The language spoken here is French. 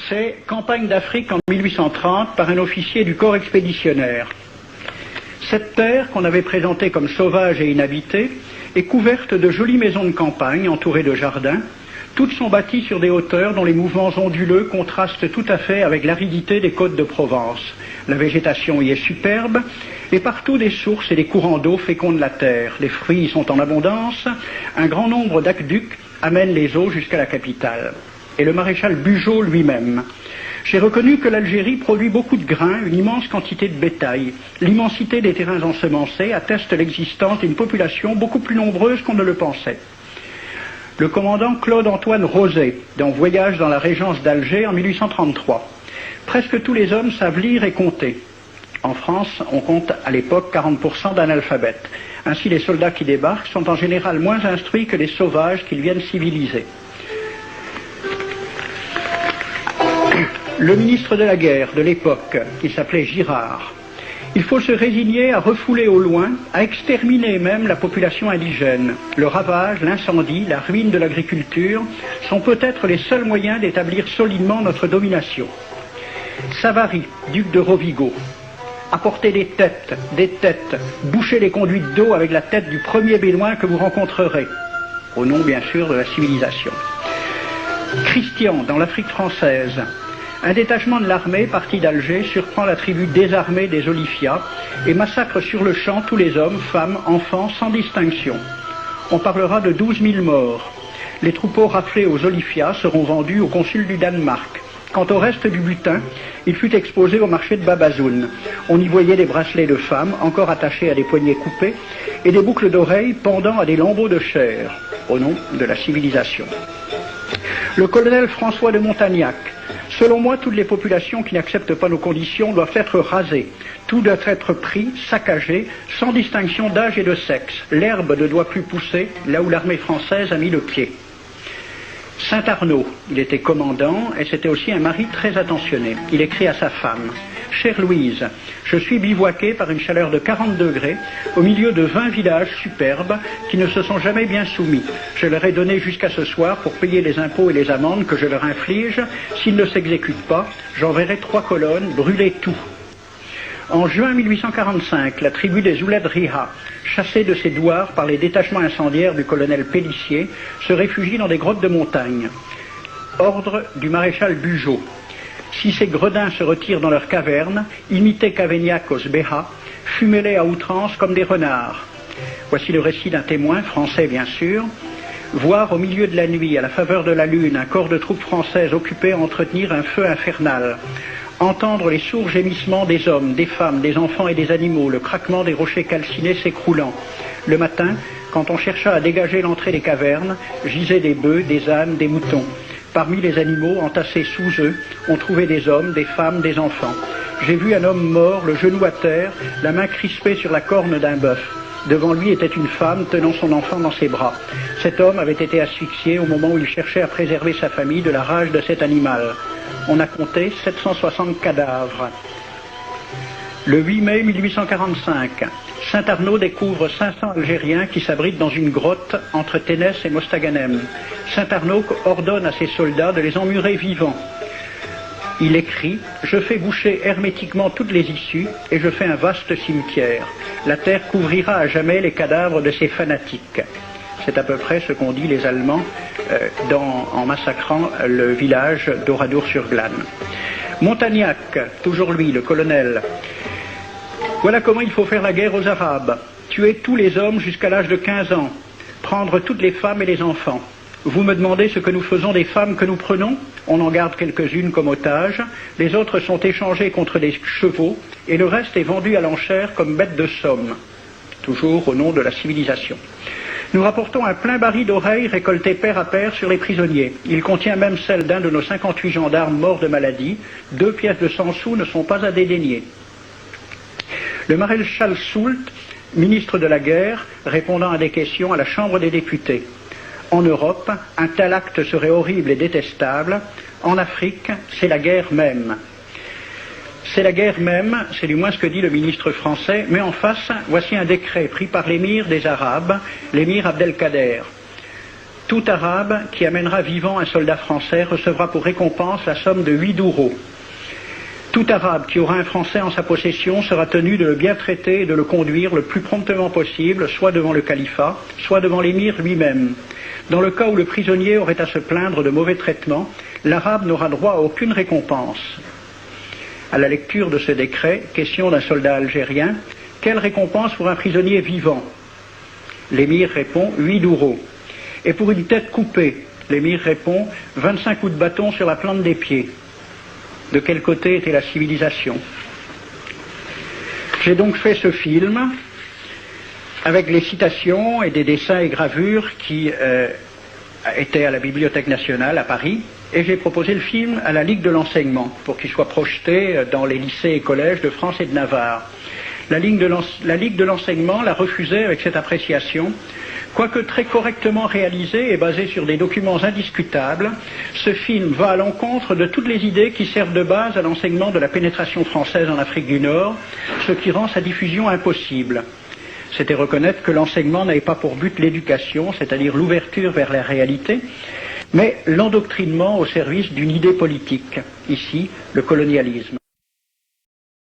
C'est Campagne d'Afrique en 1830 par un officier du corps expéditionnaire. Cette terre, qu'on avait présentée comme sauvage et inhabitée, est couverte de jolies maisons de campagne entourées de jardins. Toutes sont bâties sur des hauteurs dont les mouvements onduleux contrastent tout à fait avec l'aridité des côtes de Provence. La végétation y est superbe, et partout des sources et des courants d'eau fécondent la terre. Les fruits y sont en abondance, un grand nombre d'aqueducs amènent les eaux jusqu'à la capitale. Et le maréchal Bugeaud lui-même. J'ai reconnu que l'Algérie produit beaucoup de grains, une immense quantité de bétail. L'immensité des terrains ensemencés atteste l'existence d'une population beaucoup plus nombreuse qu'on ne le pensait. Le commandant Claude-Antoine Rosé, dans Voyage dans la régence d'Alger en 1833. Presque tous les hommes savent lire et compter. En France, on compte à l'époque 40% d'analphabètes. Ainsi, les soldats qui débarquent sont en général moins instruits que les sauvages qu'ils viennent civiliser. Le ministre de la guerre de l'époque, qui s'appelait Girard, il faut se résigner à refouler au loin, à exterminer même la population indigène. Le ravage, l'incendie, la ruine de l'agriculture sont peut-être les seuls moyens d'établir solidement notre domination. Savary, duc de Rovigo, apportez des têtes, bouchez les conduites d'eau avec la tête du premier bédouin que vous rencontrerez, au nom bien sûr de la civilisation. Christian, dans l'Afrique française, un détachement de l'armée parti d'Alger surprend la tribu désarmée des Olifia et massacre sur le champ tous les hommes, femmes, enfants, sans distinction. On parlera de 12 000 morts. Les troupeaux raflés aux Olifia seront vendus au consul du Danemark. Quant au reste du butin, il fut exposé au marché de Babazoun. On y voyait des bracelets de femmes encore attachés à des poignets coupés et des boucles d'oreilles pendant à des lambeaux de chair, au nom de la civilisation. Le colonel François de Montagnac. Selon moi, toutes les populations qui n'acceptent pas nos conditions doivent être rasées. Tout doit être pris, saccagé, sans distinction d'âge et de sexe. L'herbe ne doit plus pousser là où l'armée française a mis le pied. Saint-Arnaud, il était commandant et c'était aussi un mari très attentionné. Il écrit à sa femme: « Chère Louise, je suis bivouaqué par une chaleur de 40 degrés au milieu de 20 villages superbes qui ne se sont jamais bien soumis. Je leur ai donné jusqu'à ce soir pour payer les impôts et les amendes que je leur inflige. S'ils ne s'exécutent pas, j'enverrai 3 colonnes brûler tout. » En juin 1845, la tribu des Ouled Riha, chassée de ses douars par les détachements incendiaires du colonel Pélissier, se réfugie dans des grottes de montagne. Ordre du maréchal Bugeaud. Si ces gredins se retirent dans leurs cavernes, imitez Cavaignac aux Béha, fumez-les à outrance comme des renards. Voici le récit d'un témoin, français bien sûr. Voir au milieu de la nuit, à la faveur de la lune, un corps de troupes françaises occupé à entretenir un feu infernal. Entendre les sourds gémissements des hommes, des femmes, des enfants et des animaux, le craquement des rochers calcinés s'écroulant. Le matin, quand on chercha à dégager l'entrée des cavernes, gisaient des bœufs, des ânes, des moutons. Parmi les animaux, entassés sous eux, on trouvait des hommes, des femmes, des enfants. J'ai vu un homme mort, le genou à terre, la main crispée sur la corne d'un bœuf. Devant lui était une femme tenant son enfant dans ses bras. Cet homme avait été asphyxié au moment où il cherchait à préserver sa famille de la rage de cet animal. On a compté 760 cadavres. Le 8 mai 1845, Saint-Arnaud découvre 500 Algériens qui s'abritent dans une grotte entre Ténès et Mostaganem. Saint-Arnaud ordonne à ses soldats de les emmurer vivants. Il écrit: « Je fais boucher hermétiquement toutes les issues et je fais un vaste cimetière. La terre couvrira à jamais les cadavres de ces fanatiques. » C'est à peu près ce qu'ont dit les Allemands en massacrant le village d'Oradour-sur-Glane. Montagnac, toujours lui, le colonel. Voilà comment il faut faire la guerre aux Arabes. Tuer tous les hommes jusqu'à l'âge de 15 ans. Prendre toutes les femmes et les enfants. Vous me demandez ce que nous faisons des femmes que nous prenons? On en garde quelques-unes comme otages. Les autres sont échangées contre des chevaux et le reste est vendu à l'enchère comme bête de somme. Toujours au nom de la civilisation. Nous rapportons un plein baril d'oreilles récolté pair à pair sur les prisonniers. Il contient même celle d'un de nos 58 gendarmes morts de maladie. 2 pièces de 100 sous ne sont pas à dédaigner. Le maréchal Soult, ministre de la guerre, répondant à des questions à la Chambre des députés. En Europe, un tel acte serait horrible et détestable. En Afrique, c'est la guerre même. C'est la guerre même, c'est du moins ce que dit le ministre français, mais en face, voici un décret pris par l'émir des Arabes, l'émir Abdelkader. Tout Arabe qui amènera vivant un soldat français recevra pour récompense la somme de 8 douros. Tout Arabe qui aura un Français en sa possession sera tenu de le bien traiter et de le conduire le plus promptement possible, soit devant le califat, soit devant l'émir lui-même. Dans le cas où le prisonnier aurait à se plaindre de mauvais traitements, l'Arabe n'aura droit à aucune récompense. À la lecture de ce décret, question d'un soldat algérien, quelle récompense pour un prisonnier vivant? L'émir répond 8 douros. Et pour une tête coupée, l'émir répond 25 coups de bâton sur la plante des pieds. De quel côté était la civilisation? J'ai donc fait ce film avec les citations et des dessins et gravures qui étaient à la Bibliothèque nationale à Paris, et j'ai proposé le film à la Ligue de l'enseignement pour qu'il soit projeté dans les lycées et collèges de France et de Navarre. La Ligue de l'enseignement l'a refusé avec cette appréciation. Quoique très correctement réalisé et basé sur des documents indiscutables, ce film va à l'encontre de toutes les idées qui servent de base à l'enseignement de la pénétration française en Afrique du Nord, ce qui rend sa diffusion impossible. C'était reconnaître que l'enseignement n'avait pas pour but l'éducation, c'est-à-dire l'ouverture vers la réalité, mais l'endoctrinement au service d'une idée politique, ici le colonialisme.